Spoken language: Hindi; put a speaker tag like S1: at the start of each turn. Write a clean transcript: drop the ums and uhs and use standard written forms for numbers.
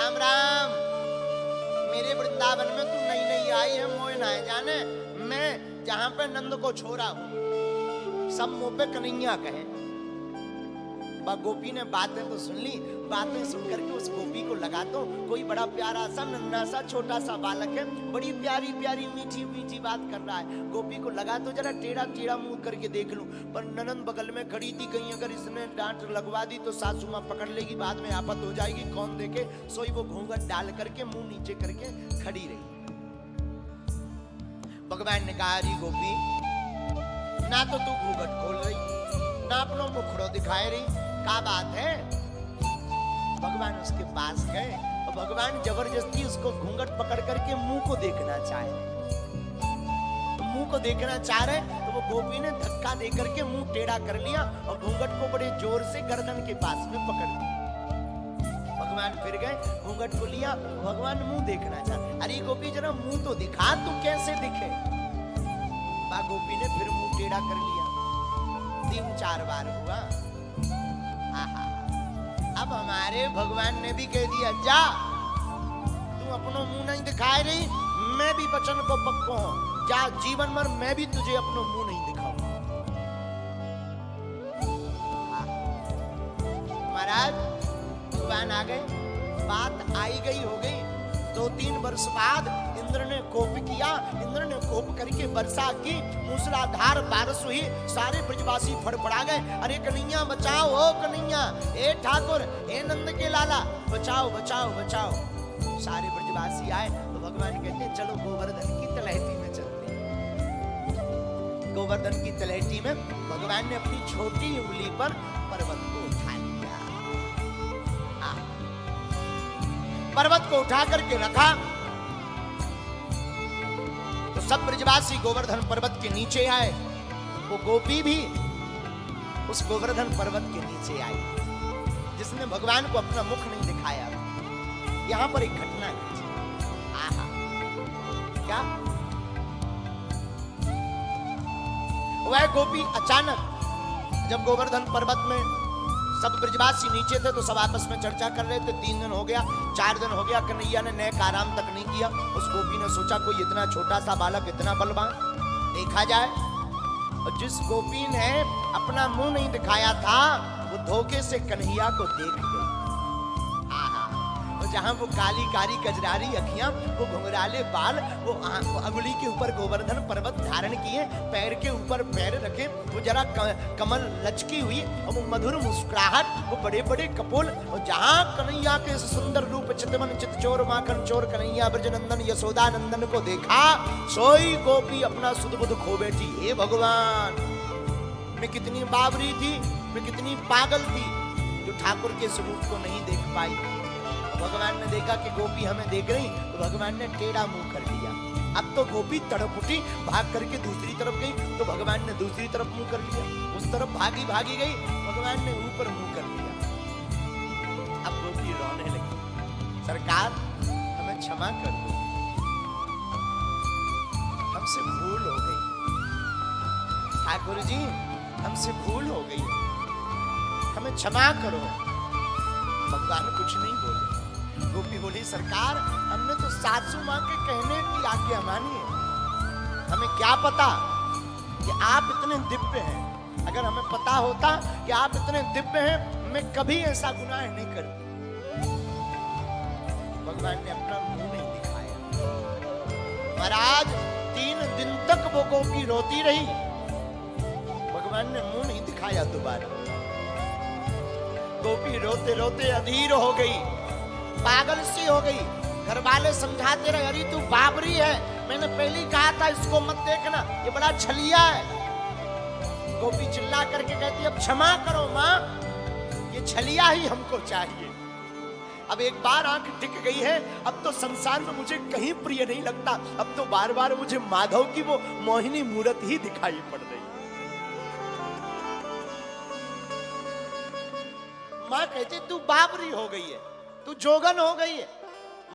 S1: राम राम। मेरे वृंदावन में तू नई नई आई है, मोए ना जाने। मैं जहां पे नंद को छोड़ा हूं, सब मुंह पे कन्हैया कहे। गोपी ने बातें तो सुन ली, बातें सुन करके उस गोपी को लगा तो कोई बड़ा प्यारा सा नन्हा सा छोटा सा बालक है, बड़ी प्यारी प्यारी मीठी मीठी बात कर रहा है। गोपी को लगा तो जरा टेढ़ा टेढ़ा मुंह करके देख लूं, पर ननंद बगल में खड़ी थी, कहीं अगर इसने डांट लगवा दी तो सासू मां पकड़ लेगी, बाद में आफत हो जाएगी, कौन देखे। सोई वो घूंघट डाल करके मुंह नीचे करके खड़ी रही। भगवान ने कहा, अरे गोपी, ना तो तू घूंघट खोल रही, ना अपना मुखड़ो दिखाए रही, क्या बात है। भगवान उसके पास गए और भगवान जबरदस्ती उसको घूंघट पकड़ करके मुंह को देखना चाहे, मुंह को देखना चाह रहे, तो वो गोपी ने धक्का दे करके मुंह टेढ़ा कर लिया और घूंघट को बड़े जोर से गर्दन के पास में पकड़ लिया। भगवान फिर गए, घूंघट को लिया, भगवान मुंह देखना चाह, अरे गोपी जरा मुंह तो दिखा, तू कैसे दिखे। गोपी ने फिर मुंह टेढ़ा कर लिया, 3-4 बार हुआ। अब हमारे भगवान ने भी कह दिया, जा तू अपनो मुंह नहीं दिखाए रही, मैं भी वचन को पक्को हूं, जा जीवन भर मैं भी तुझे अपनो मुंह नहीं दिखाऊंगा। महाराज भगवान आ गए, बात आई गई हो गई। 2-3 वर्ष बाद इंद्र ने कोप किया, इंद्र ने कोप करके वर्षा की, मूसलाधार बारिश हुई, सारे ब्रजवासी फड़फड़ा गए, अरे कन्हैया बचाओ, ओ कन्हैया, ए ठाकुर, ए नंद के लाला, बचाओ बचाओ बचाओ। सारे ब्रजवासी आए तो भगवान कहते, चलो गोवर्धन की तलहटी में चलते। गोवर्धन की तलहटी में भगवान ने अपनी छोटी उंगली पर पर्वत को उठा लिया, पर्वत को उठा करके रखा। तो सब ब्रजवासी गोवर्धन पर्वत के नीचे आए, वो गोपी भी उस गोवर्धन पर्वत के नीचे आई, जिसने भगवान को अपना मुख नहीं दिखाया। यहां पर एक घटना घटी। आहा, क्या वह गोपी अचानक जब गोवर्धन पर्वत में सब ब्रजवासी नीचे थे तो सब आपस में चर्चा कर रहे थे। 3 दिन हो गया, 4 दिन हो गया, कन्हैया ने नेक आराम तक नहीं किया। उस गोपी ने सोचा कोई इतना छोटा सा बालक इतना बलवान, देखा जाए। और जिस गोपी ने अपना मुंह नहीं दिखाया था, वो धोखे से कन्हैया को देख गई। जहां वो काली कारी कजरारी अखियां, वो घुंघराले बाल, वो अंगुली के ऊपर गोवर्धन पर्वत धारण किए, पैर के ऊपर पैर रखे, वो जरा कमल लचकी हुई और वो मधुर मुस्कुराहट, वो बड़े बड़े कपोल। और जहां कन्हैया के सुंदर रूप चितवन चित चोर माखन चोर कन्हैया ब्रजनंदन यशोदा नंदन को देखा, सोई गोपी अपना सुध बुध खो बैठी। हे भगवान, मैं कितनी बावरी थी, मैं कितनी पागल थी, जो ठाकुर के स्वरूप को नहीं देख पाई। भगवान ने देखा कि गोपी हमें देख रही, तो भगवान ने टेढ़ा मुंह कर दिया। अब तो गोपी तड़प उठी, भाग करके दूसरी तरफ गई, तो भगवान ने दूसरी तरफ मुंह कर लिया। उस तरफ भागी भागी गई, भगवान ने ऊपर मुंह कर लिया। अब गोपी रोने लगी, सरकार हमें क्षमा कर दो, हमसे भूल हो गई, ठाकुर जी हमसे भूल हो गई, हमें क्षमा करो। भगवान कुछ नहीं बोले। गोपी बोली, सरकार हमने तो सासू मां के कहने की आज्ञा मानी है, हमें क्या पता कि आप इतने दिव्य हैं। अगर हमें पता होता कि आप इतने दिव्य हैं, मैं कभी ऐसा गुनाह नहीं करती। भगवान ने अपना मुंह नहीं दिखाया। महाराज 3 दिन तक वो गोपी रोती रही, भगवान ने मुंह नहीं दिखाया दोबारा। गोपी रोते रोते अधीर हो गई, पागल सी हो गई। घर वाले समझाते रहे, अरे तू बाबरी है, मैंने पहले ही कहा था इसको मत देखना, ये बड़ा छलिया है। गोपी चिल्ला करके कहती, अब क्षमा करो माँ, ये छलिया ही हमको चाहिए। अब एक बार आंख टिक गई है, अब तो संसार में मुझे कहीं प्रिय नहीं लगता, अब तो बार बार मुझे माधव की वो मोहिनी मूर्त ही दिखाई पड़ रही। माँ कहती, तू बाबरी हो गई है, तू जोगन हो गई है,